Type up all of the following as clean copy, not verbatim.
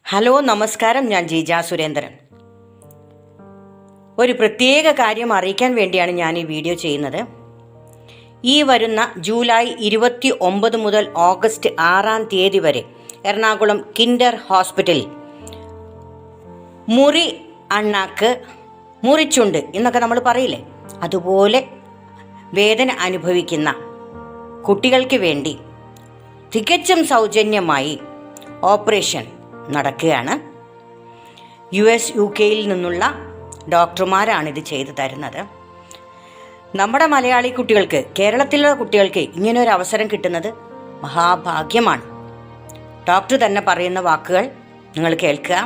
Hello നമസ്കാരം, ഞാൻ ജീജ സുരേന്ദ്രൻ. ഒരു പ്രത്യേക കാര്യം അറിയിക്കാൻ വേണ്ടിയാണ് ഞാൻ ഈ വീഡിയോ ചെയ്യുന്നത്. ഈ വരുന്ന ജൂലൈ 29 മുതൽ ഓഗസ്റ്റ് 6 വരെ എറണാകുളം കിൻഡർ ഹോസ്പിറ്റലിൽ മുറി അണ്ണാക്ക്, മുറിച്ചുണ്ട് എന്നൊക്കെ നമ്മൾ പറയില്ലേ, അതുപോലെ വേദന അനുഭവിക്കുന്ന കുട്ടികൾക്ക് വേണ്ടി തികച്ചും സൗജന്യമായി ഓപ്പറേഷൻ നടക്കുകയാണ്. US UK നിന്നുള്ള ഡോക്ടർമാരാണിത് ചെയ്തു തരുന്നത്. നമ്മുടെ മലയാളി കുട്ടികൾക്ക്, കേരളത്തിലുള്ള കുട്ടികൾക്ക് ഇങ്ങനൊരു അവസരം കിട്ടുന്നത് മഹാഭാഗ്യമാണ്. ഡോക്ടർ തന്നെ പറയുന്ന വാക്കുകൾ നിങ്ങൾ കേൾക്കുക.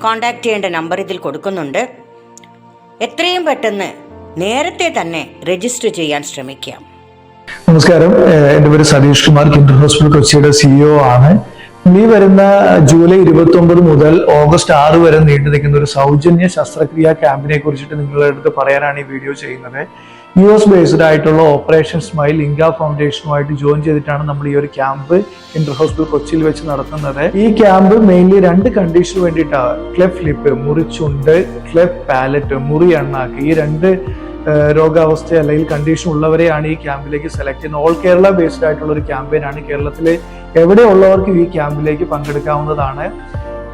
കോൺടാക്റ്റ് ചെയ്യേണ്ട നമ്പർ ഇതിൽ കൊടുക്കുന്നുണ്ട്. എത്രയും പെട്ടെന്ന് നേരത്തെ തന്നെ രജിസ്റ്റർ ചെയ്യാൻ ശ്രമിക്കുക. നമസ്കാരം, എൻ്റെ പേര് സതീഷ് കുമാർ, കിൻഡർ ഹോസ്പിറ്റൽ കൊച്ചിയുടെ CEO ആണ്. ഈ വരുന്ന ജൂലൈ 29 മുതൽ ഓഗസ്റ്റ് 6 വരെ നീണ്ടു നിൽക്കുന്ന ഒരു സൗജന്യ ശസ്ത്രക്രിയാ ക്യാമ്പിനെ കുറിച്ചിട്ട് നിങ്ങളുടെ അടുത്ത് പറയാനാണ് ഈ വീഡിയോ ചെയ്യുന്നത്. US ബേസ്ഡ് ആയിട്ടുള്ള ഓപ്പറേഷൻ സ്മൈൽ ഇൻക ഫൗണ്ടേഷനുമായിട്ട് ജോയിൻ ചെയ്തിട്ടാണ് നമ്മൾ ഈ ഒരു ക്യാമ്പ് കിൻഡർ ഹോസ്പിറ്റൽ കൊച്ചിയിൽ വെച്ച് നടത്തുന്നത്. ഈ ക്യാമ്പ് മെയിൻലി 2 കണ്ടീഷന് വേണ്ടിയിട്ടാണ്. ക്ലെഫ് ലിപ്പ്, മുറിച്ചുണ്ട്, ക്ലെഫ് പാലറ്റ്, മുറി അണ്ണാക്ക്, ഈ 2 രോഗാവസ്ഥ അല്ലെങ്കിൽ കണ്ടീഷൻ ഉള്ളവരെയാണ് ഈ ക്യാമ്പിലേക്ക് സെലക്ട് ചെയ്യുന്നത്. ഓൾ കേരള ബേസ്ഡ് ആയിട്ടുള്ള ഒരു ക്യാമ്പയിനാണ്. കേരളത്തിലെ എവിടെയുള്ളവർക്ക് ഈ ക്യാമ്പിലേക്ക് പങ്കെടുക്കാവുന്നതാണ്.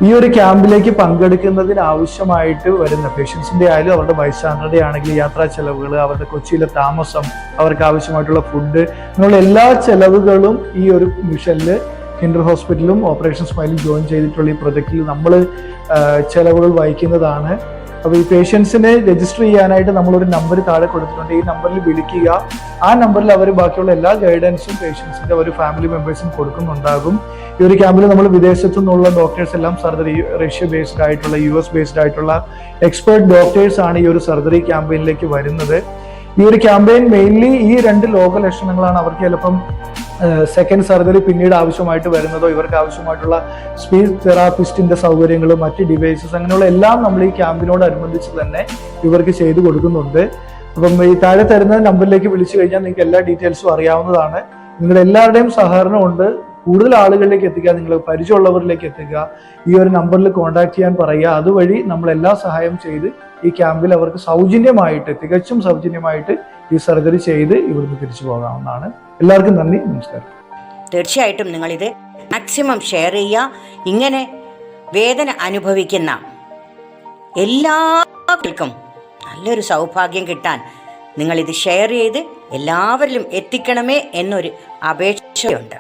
ഈ ഒരു ക്യാമ്പിലേക്ക് പങ്കെടുക്കുന്നതിന് ആവശ്യമായിട്ട് വരുന്ന പേഷ്യൻസിന്റെ ആയാലും അവരുടെ വയസ്സാങ്ങളുടെ ആണെങ്കിൽ യാത്രാ ചെലവുകൾ, അവരുടെ കൊച്ചിയിലെ താമസം, അവർക്ക് ആവശ്യമായിട്ടുള്ള ഫുഡ്, അങ്ങനെയുള്ള എല്ലാ ചെലവുകളും ഈ ഒരു മിഷനിൽ കിൻഡർ ഹോസ്പിറ്റലും ഓപ്പറേഷൻ സ്മൈലും ജോയിൻ ചെയ്തിട്ടുള്ള ഈ പ്രൊജക്റ്റിൽ നമ്മൾ ചെലവുകൾ വഹിക്കുന്നതാണ്. അപ്പോൾ ഈ പേഷ്യൻസിനെ രജിസ്റ്റർ ചെയ്യാനായിട്ട് നമ്മളൊരു നമ്പർ താഴെ കൊടുത്തിട്ടുണ്ട്. ഈ നമ്പറിൽ വിളിക്കുക. ആ നമ്പറിൽ അവർ ബാക്കിയുള്ള എല്ലാ ഗൈഡൻസും പേഷ്യൻസിന്റെ ഒരു ഫാമിലി മെമ്പേഴ്സും കൊടുക്കുന്നുണ്ടാകും. ഈ ഒരു ക്യാമ്പിൽ നമ്മൾ വിദേശത്തു നിന്നുള്ള ഡോക്ടേഴ്സ് എല്ലാം സർജറി, റഷ്യ ബേസ്ഡ് ആയിട്ടുള്ള, US ബേസ്ഡ് ആയിട്ടുള്ള എക്സ്പേർട്ട് ഡോക്ടേഴ്സ് ആണ് ഈ ഒരു സർജറി ക്യാമ്പയിനിലേക്ക് വരുന്നത്. ഈ ഒരു ക്യാമ്പയിൻ മെയിൻലി ഈ 2 രോഗലക്ഷണങ്ങളാണ്. അവർക്ക് ചിലപ്പം സെക്കൻഡ് സർജറി പിന്നീട് ആവശ്യമായിട്ട് വരുന്നതോ, ഇവർക്ക് ആവശ്യമായിട്ടുള്ള സ്പീച്ച് തെറാപ്പിസ്റ്റിന്റെ സൗകര്യങ്ങളും മറ്റ് ഡിവൈസസ്, അങ്ങനെയുള്ള എല്ലാം നമ്മൾ ഈ ക്യാമ്പിനോടനുബന്ധിച്ച് തന്നെ ഇവർക്ക് ചെയ്തു കൊടുക്കുന്നുണ്ട്. അപ്പം ഈ താഴെ തരുന്ന നമ്പറിലേക്ക് വിളിച്ചു കഴിഞ്ഞാൽ നിങ്ങൾക്ക് എല്ലാ ഡീറ്റെയിൽസും അറിയാവുന്നതാണ്. നിങ്ങളുടെ എല്ലാവരുടെയും സഹകരണം ഉണ്ട്. കൂടുതൽ ആളുകളിലേക്ക് എത്തിക്കുക, നിങ്ങൾ പരിചയമുള്ളവരിലേക്ക് എത്തിക്കുക. ഈ ഒരു നമ്പറിൽ കോൺടാക്ട് ചെയ്യാൻ പറയുക. അതുവഴി നമ്മൾ എല്ലാ സഹായം ചെയ്ത് ഈ ക്യാമ്പിൽ അവർക്ക് സൗജന്യമായിട്ട്, തികച്ചും സൗജന്യമായിട്ട് ഈ സർജറി ചെയ്ത് ഇവിടുന്ന് തിരിച്ചു പോകാവുന്നതാണ്. എല്ലാവർക്കും നന്ദി, നമസ്കാരം. തീർച്ചയായിട്ടും നിങ്ങളിത് മാക്സിമം ഷെയർ ചെയ്യുക. ഇങ്ങനെ വേദന അനുഭവിക്കുന്ന എല്ലാവർക്കും നല്ലൊരു സൗഭാഗ്യം കിട്ടാൻ നിങ്ങളിത് ഷെയർ ചെയ്ത് എല്ലാവരിലും എത്തിക്കണമേ എന്നൊരു അപേക്ഷയുണ്ട്.